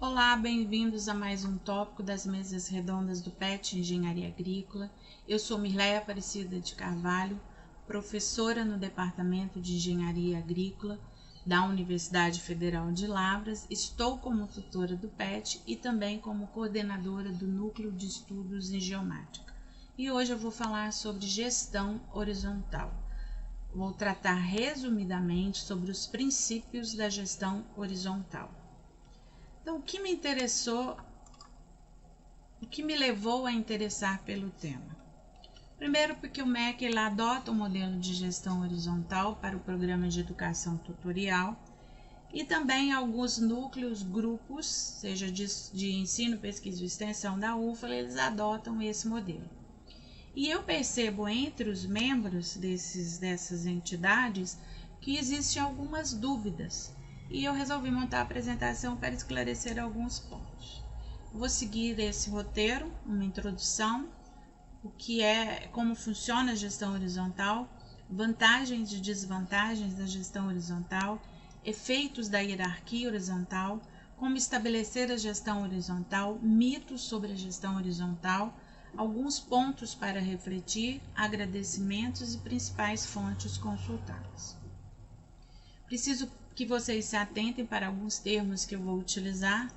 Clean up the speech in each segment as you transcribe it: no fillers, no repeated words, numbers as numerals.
Olá, bem-vindos a mais um tópico das mesas redondas do PET Engenharia Agrícola. Eu sou Mirleia Aparecida de Carvalho, professora no Departamento de Engenharia Agrícola da Universidade Federal de Lavras. Estou como tutora do PET e também como coordenadora do Núcleo de Estudos em Geomática. E hoje eu vou falar sobre gestão horizontal. Vou tratar resumidamente sobre os princípios da gestão horizontal. Então, o que me levou a interessar pelo tema? Primeiro, porque o MEC ele adota o modelo de gestão horizontal para o programa de educação tutorial e também alguns núcleos, grupos, seja de ensino, pesquisa e extensão da UFAL, eles adotam esse modelo. E eu percebo entre os membros dessas entidades que existem algumas dúvidas. E eu resolvi montar a apresentação para esclarecer alguns pontos. Vou seguir esse roteiro, uma introdução, como funciona a gestão horizontal, vantagens e desvantagens da gestão horizontal, efeitos da hierarquia horizontal, como estabelecer a gestão horizontal, mitos sobre a gestão horizontal, alguns pontos para refletir, agradecimentos e principais fontes consultadas. Preciso que vocês se atentem para alguns termos que eu vou utilizar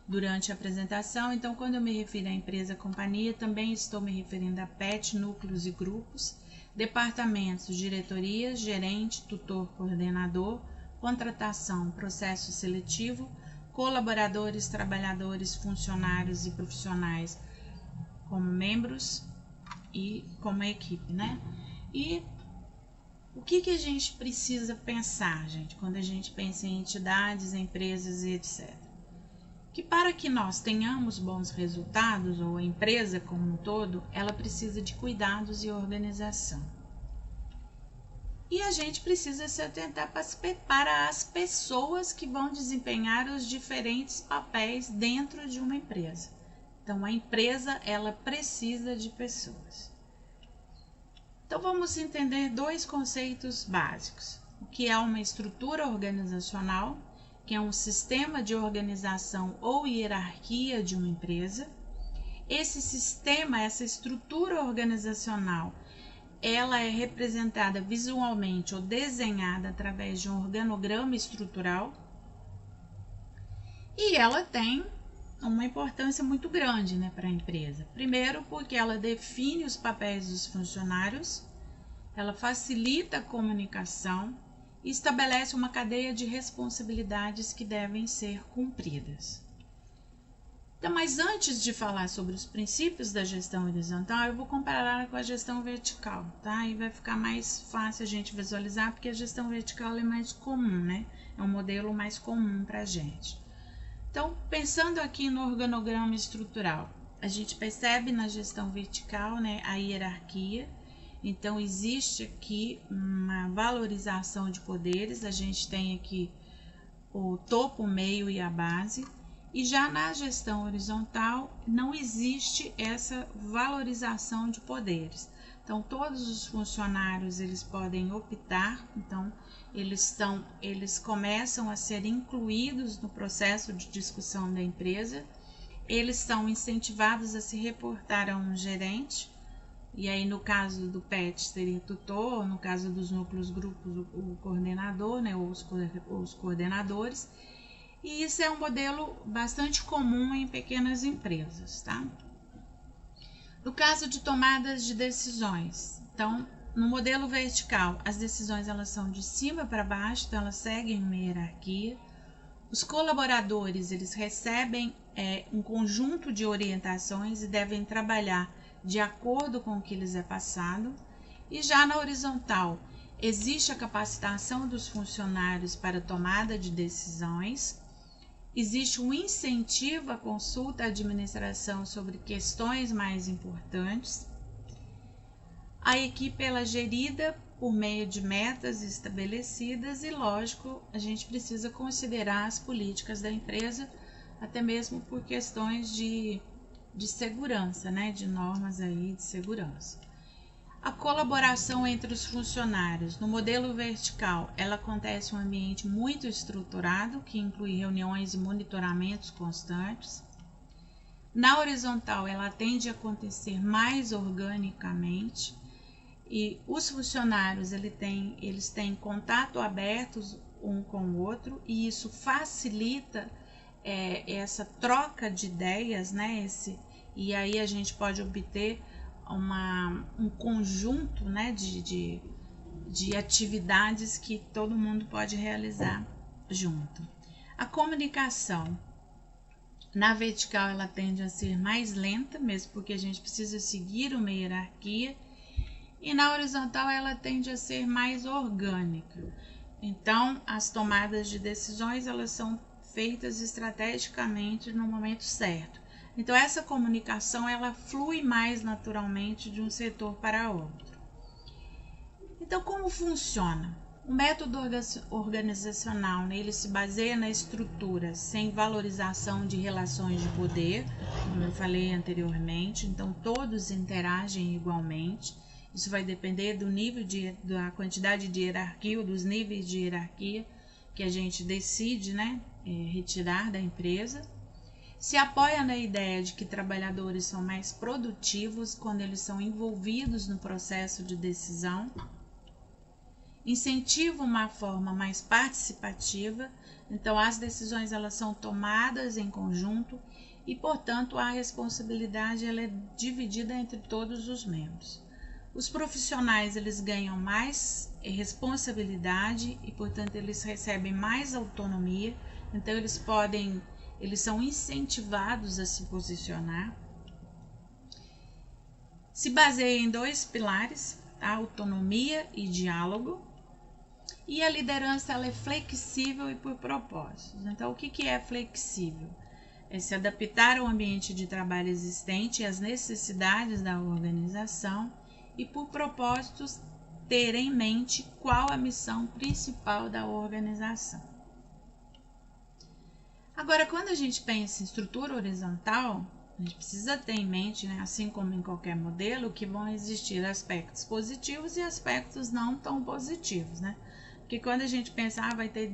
durante a apresentação. Então, quando eu me refiro à empresa companhia, também estou me referindo a PET, núcleos e grupos, departamentos, diretorias, gerente, tutor, coordenador, contratação, processo seletivo, colaboradores, trabalhadores, funcionários e profissionais como membros e como equipe, né? E o que a gente precisa pensar, gente, quando a gente pensa em entidades, empresas e etc? Que para que nós tenhamos bons resultados, ou a empresa como um todo, ela precisa de cuidados e organização. E a gente precisa se atentar para as pessoas que vão desempenhar os diferentes papéis dentro de uma empresa. Então, a empresa, ela precisa de pessoas. Então, vamos entender dois conceitos básicos. O que é uma estrutura organizacional, que é um sistema de organização ou hierarquia de uma empresa. Esse sistema, essa estrutura organizacional, ela é representada visualmente ou desenhada através de um organograma estrutural. E ela tem uma importância muito grande, né, para a empresa. Primeiro, porque ela define os papéis dos funcionários, ela facilita a comunicação e estabelece uma cadeia de responsabilidades que devem ser cumpridas. Então, mas antes de falar sobre os princípios da gestão horizontal, eu vou comparar com a gestão vertical, tá? E vai ficar mais fácil a gente visualizar, porque a gestão vertical é mais comum, né? É um modelo mais comum para a gente. Então, pensando aqui no organograma estrutural, a gente percebe na gestão vertical, né, a hierarquia. Então, existe aqui uma valorização de poderes. A gente tem aqui o topo, o meio e a base. E já na gestão horizontal, não existe essa valorização de poderes. Então, todos os funcionários, eles podem optar, então, eles começam a ser incluídos no processo de discussão da empresa, eles são incentivados a se reportar a um gerente, e aí no caso do PET seria tutor, no caso dos núcleos grupos o coordenador, né, ou os coordenadores, e isso é um modelo bastante comum em pequenas empresas, tá? No caso de tomadas de decisões, então, no modelo vertical, as decisões elas são de cima para baixo, então elas seguem uma hierarquia. Os colaboradores, eles recebem um conjunto de orientações e devem trabalhar de acordo com o que lhes é passado. E já na horizontal, existe a capacitação dos funcionários para tomada de decisões, existe um incentivo à consulta à administração sobre questões mais importantes. A equipe ela é gerida por meio de metas estabelecidas e, lógico, a gente precisa considerar as políticas da empresa, até mesmo por questões de segurança, né, de normas aí de segurança. A colaboração entre os funcionários. No modelo vertical, ela acontece em um ambiente muito estruturado, que inclui reuniões e monitoramentos constantes. Na horizontal, ela tende a acontecer mais organicamente, e os funcionários eles têm contato aberto um com o outro, e isso facilita essa troca de ideias, né? E aí a gente pode obter um conjunto, né, de atividades que todo mundo pode realizar junto. A comunicação na vertical ela tende a ser mais lenta, mesmo porque a gente precisa seguir uma hierarquia, e na horizontal ela tende a ser mais orgânica. Então, as tomadas de decisões elas são feitas estrategicamente no momento certo. Então, essa comunicação ela flui mais naturalmente de um setor para outro. Então, como funciona? O método organizacional, né, ele se baseia na estrutura sem valorização de relações de poder, como eu falei anteriormente. Então, todos interagem igualmente. Isso vai depender do nível da quantidade de hierarquia ou dos níveis de hierarquia que a gente decide, né, retirar da empresa. Se apoia na ideia de que trabalhadores são mais produtivos quando eles são envolvidos no processo de decisão. Incentiva uma forma mais participativa, então as decisões elas são tomadas em conjunto e, portanto, a responsabilidade ela é dividida entre todos os membros. Os profissionais eles ganham mais responsabilidade e, portanto, eles recebem mais autonomia, então eles são incentivados a se posicionar. Se baseia em 2 pilares, a autonomia e diálogo. E a liderança ela é flexível e por propósitos. Então, o que é flexível? É se adaptar ao ambiente de trabalho existente e às necessidades da organização, e por propósitos ter em mente qual a missão principal da organização. Agora, quando a gente pensa em estrutura horizontal, a gente precisa ter em mente, né, assim como em qualquer modelo, que vão existir aspectos positivos e aspectos não tão positivos, né? Porque quando a gente pensa, vai ter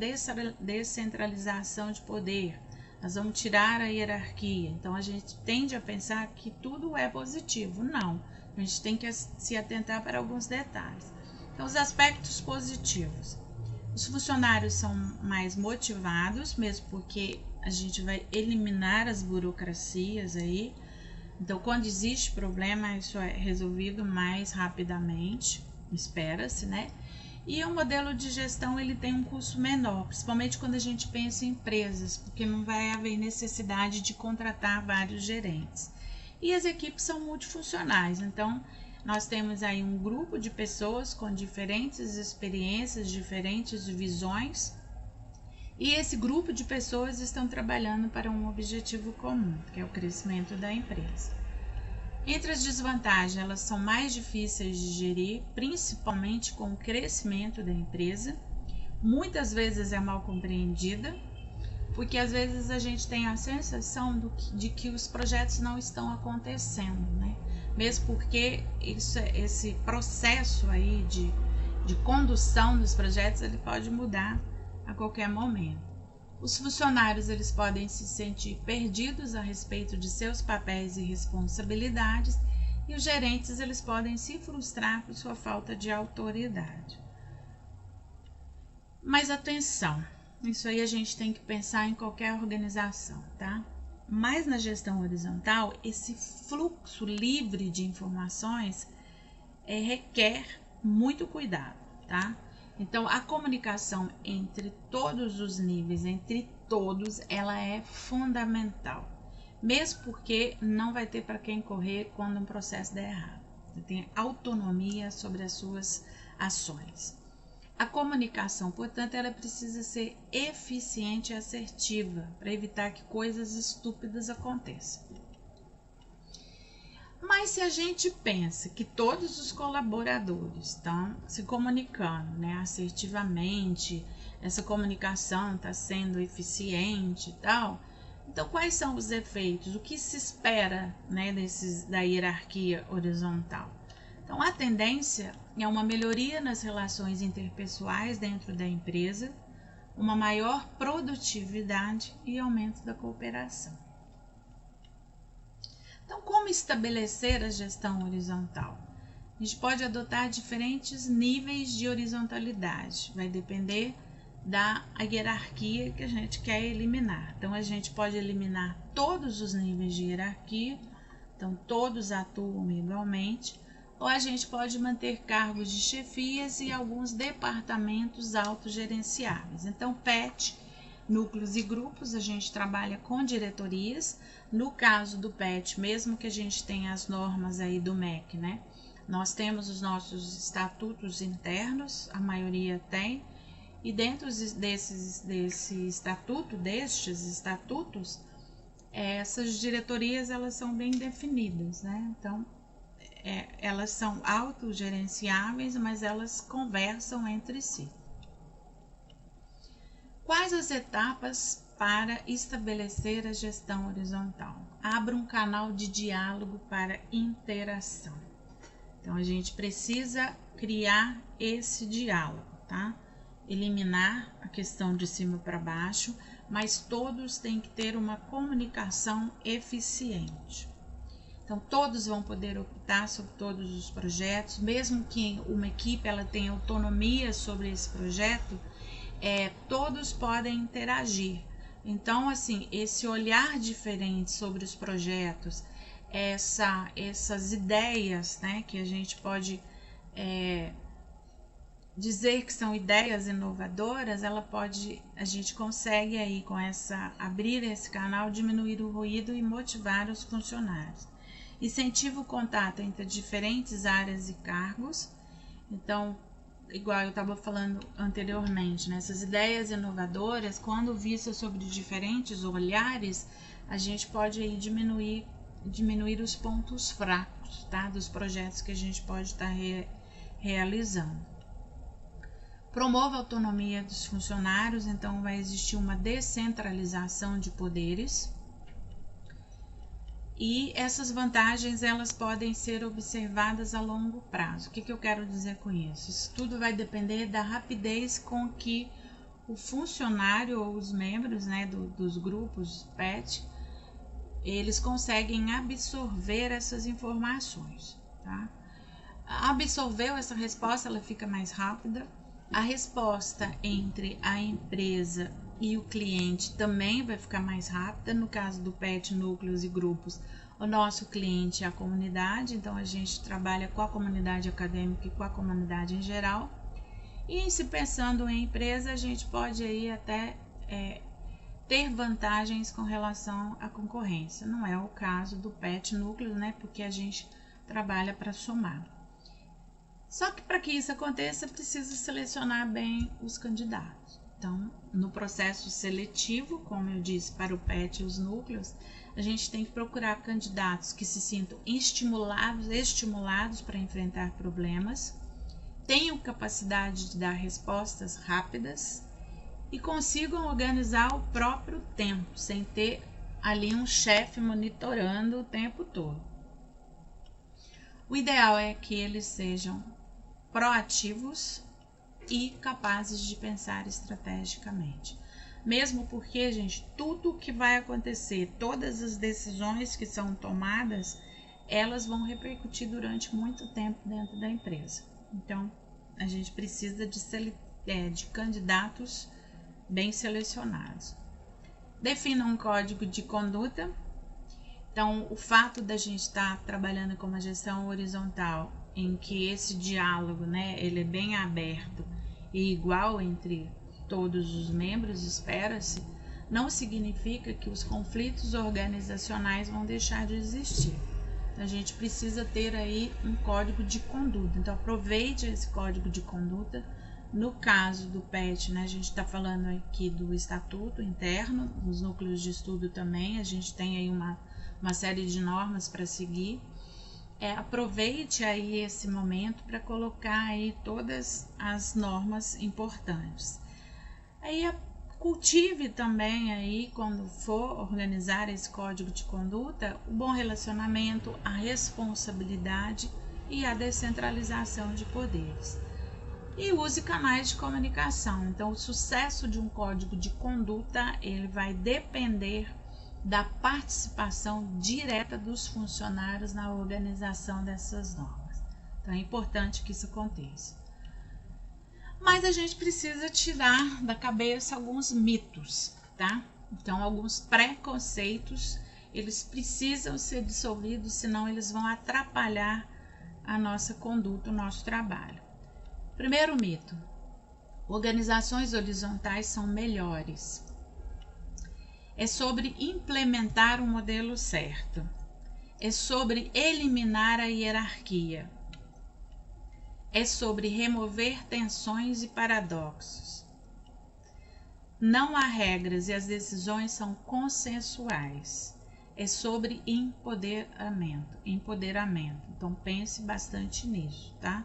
descentralização de poder, nós vamos tirar a hierarquia, então a gente tende a pensar que tudo é positivo. Não, a gente tem que se atentar para alguns detalhes. Então, os aspectos positivos. Os funcionários são mais motivados, mesmo porque a gente vai eliminar as burocracias aí. Então, quando existe problema, isso é resolvido mais rapidamente, espera-se, né? E o modelo de gestão ele tem um custo menor, principalmente quando a gente pensa em empresas, porque não vai haver necessidade de contratar vários gerentes. E as equipes são multifuncionais, então nós temos aí um grupo de pessoas com diferentes experiências, diferentes visões, e esse grupo de pessoas estão trabalhando para um objetivo comum, que é o crescimento da empresa. Entre as desvantagens, elas são mais difíceis de gerir, principalmente com o crescimento da empresa. Muitas vezes é mal compreendida, porque às vezes a gente tem a sensação de que os projetos não estão acontecendo, né? Mesmo porque esse processo aí de condução dos projetos ele pode mudar a qualquer momento. Os funcionários eles podem se sentir perdidos a respeito de seus papéis e responsabilidades, e os gerentes eles podem se frustrar por sua falta de autoridade. Mas atenção, isso aí a gente tem que pensar em qualquer organização, tá? Mas na gestão horizontal, esse fluxo livre de informações requer muito cuidado, tá? Então, a comunicação entre todos os níveis, entre todos, ela é fundamental. Mesmo porque não vai ter para quem correr quando um processo der errado. Você tem autonomia sobre as suas ações. A comunicação, portanto, ela precisa ser eficiente e assertiva para evitar que coisas estúpidas aconteçam. Mas se a gente pensa que todos os colaboradores estão se comunicando, né, assertivamente, essa comunicação está sendo eficiente e tal, então quais são os efeitos? O que se espera, né, da hierarquia horizontal? Então, a tendência é uma melhoria nas relações interpessoais dentro da empresa, uma maior produtividade e aumento da cooperação. Então, como estabelecer a gestão horizontal? A gente pode adotar diferentes níveis de horizontalidade, vai depender da hierarquia que a gente quer eliminar. Então, a gente pode eliminar todos os níveis de hierarquia, então todos atuam igualmente, ou a gente pode manter cargos de chefias e alguns departamentos autogerenciáveis. Então, PET, núcleos e grupos, a gente trabalha com diretorias. No caso do PET, mesmo que a gente tenha as normas aí do MEC, né? Nós temos os nossos estatutos internos, a maioria tem, e dentro destes estatutos, essas diretorias elas são bem definidas, né? Então, elas são autogerenciáveis, mas elas conversam entre si. Quais as etapas para estabelecer a gestão horizontal? Abra um canal de diálogo para interação. Então, a gente precisa criar esse diálogo, tá? Eliminar a questão de cima para baixo, mas todos têm que ter uma comunicação eficiente. Então, todos vão poder optar sobre todos os projetos, mesmo que uma equipe ela tenha autonomia sobre esse projeto, todos podem interagir. Então, assim, esse olhar diferente sobre os projetos, essas ideias, né, que a gente pode dizer que são ideias inovadoras, a gente consegue aí abrir esse canal, diminuir o ruído e motivar os funcionários. Incentiva o contato entre diferentes áreas e cargos. Então, igual eu estava falando anteriormente, né? Essas ideias inovadoras, quando vistas sobre diferentes olhares, a gente pode aí diminuir os pontos fracos, tá? Dos projetos que a gente pode estar realizando. Promova a autonomia dos funcionários, então vai existir uma descentralização de poderes. E essas vantagens elas podem ser observadas a longo prazo. O que eu quero dizer com isso? Isso tudo vai depender da rapidez com que o funcionário ou os membros, né, dos grupos PET, eles conseguem absorver essas informações, tá? Absorveu essa resposta, ela fica mais rápida. A resposta entre a empresa e o cliente também vai ficar mais rápida. No caso do PET, núcleos e grupos, o nosso cliente é a comunidade, então a gente trabalha com a comunidade acadêmica e com a comunidade em geral. E se pensando em empresa, a gente pode aí até ter vantagens com relação à concorrência. Não é o caso do PET núcleo, né? Porque a gente trabalha para somar. Só que para que isso aconteça, precisa selecionar bem os candidatos. Então, no processo seletivo, como eu disse, para o PET e os núcleos, a gente tem que procurar candidatos que se sintam estimulados para enfrentar problemas, tenham capacidade de dar respostas rápidas e consigam organizar o próprio tempo, sem ter ali um chefe monitorando o tempo todo. O ideal é que eles sejam proativos e capazes de pensar estrategicamente. Mesmo porque, gente, tudo que vai acontecer, todas as decisões que são tomadas, elas vão repercutir durante muito tempo dentro da empresa. Então, a gente precisa de candidatos bem selecionados. Defina um código de conduta. Então, o fato da gente estar trabalhando com uma gestão horizontal, em que esse diálogo, né, ele é bem aberto e igual entre todos os membros, espera-se, não significa que os conflitos organizacionais vão deixar de existir. Então, a gente precisa ter aí um código de conduta. Então, aproveite esse código de conduta. No caso do PET, né, a gente está falando aqui do estatuto interno, dos núcleos de estudo também, a gente tem aí uma série de normas para seguir. Aproveite aí esse momento para colocar aí todas as normas importantes. Aí cultive também aí, quando for organizar esse código de conduta, o bom relacionamento, a responsabilidade e a descentralização de poderes. E use canais de comunicação. Então, o sucesso de um código de conduta, ele vai depender da participação direta dos funcionários na organização dessas normas. Então, é importante que isso aconteça. Mas a gente precisa tirar da cabeça alguns mitos, tá? Então, alguns preconceitos, eles precisam ser dissolvidos, senão eles vão atrapalhar a nossa conduta, o nosso trabalho. Primeiro mito: organizações horizontais são melhores. É sobre implementar o modelo certo. É sobre eliminar a hierarquia. É sobre remover tensões e paradoxos. Não há regras e as decisões são consensuais. É sobre empoderamento. Então pense bastante nisso, tá?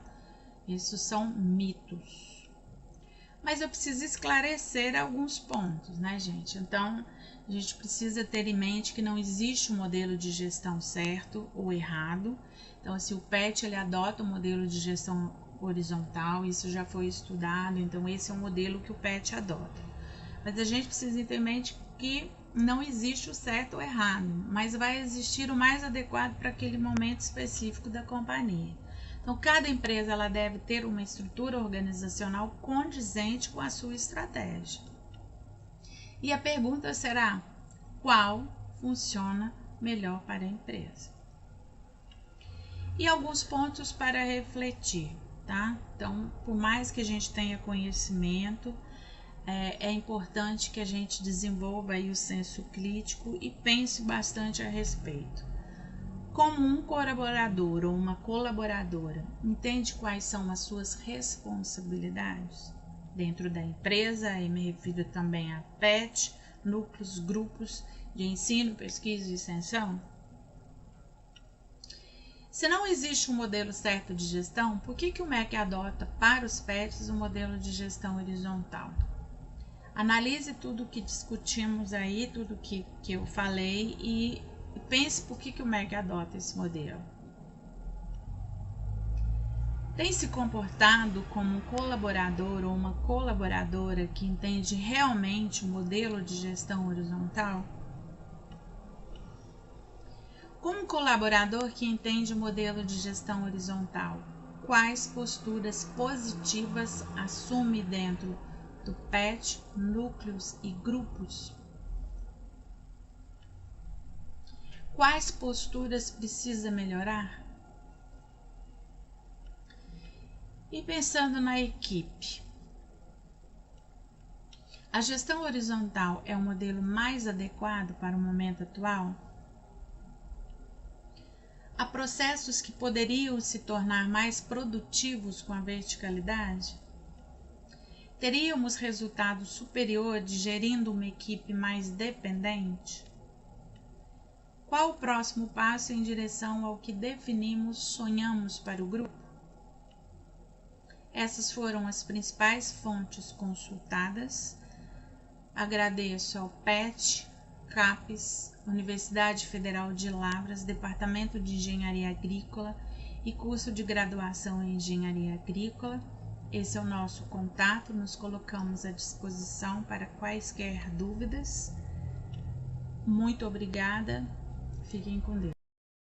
Isso são mitos. Mas eu preciso esclarecer alguns pontos, né, gente? Então, a gente precisa ter em mente que não existe um modelo de gestão certo ou errado. Então, se o PET ele adota o modelo de gestão horizontal, isso já foi estudado, então esse é o modelo que o PET adota. Mas a gente precisa ter em mente que não existe o certo ou errado, mas vai existir o mais adequado para aquele momento específico da companhia. Então, cada empresa ela deve ter uma estrutura organizacional condizente com a sua estratégia. E a pergunta será: qual funciona melhor para a empresa? E alguns pontos para refletir, tá? Então, por mais que a gente tenha conhecimento, é importante que a gente desenvolva aí o senso crítico e pense bastante a respeito. Como um colaborador ou uma colaboradora entende quais são as suas responsabilidades dentro da empresa, e me refiro também a PET, núcleos, grupos de ensino, pesquisa e extensão? Se não existe um modelo certo de gestão, por que o MEC adota para os PETs o modelo de gestão horizontal? Analise tudo que discutimos aí, tudo que eu falei e pense por que o MEC adota esse modelo. Tem se comportado como um colaborador ou uma colaboradora que entende realmente o modelo de gestão horizontal? Como colaborador que entende o modelo de gestão horizontal, quais posturas positivas assume dentro do PET, núcleos e grupos? Quais posturas precisa melhorar? E pensando na equipe, a gestão horizontal é o modelo mais adequado para o momento atual? Há processos que poderiam se tornar mais produtivos com a verticalidade? Teríamos resultados superiores gerindo uma equipe mais dependente? Qual o próximo passo em direção ao que definimos, sonhamos para o grupo? Essas foram as principais fontes consultadas. Agradeço ao PET, CAPES, Universidade Federal de Lavras, Departamento de Engenharia Agrícola e curso de graduação em Engenharia Agrícola. Esse é o nosso contato, nos colocamos à disposição para quaisquer dúvidas. Muito obrigada, fiquem com Deus.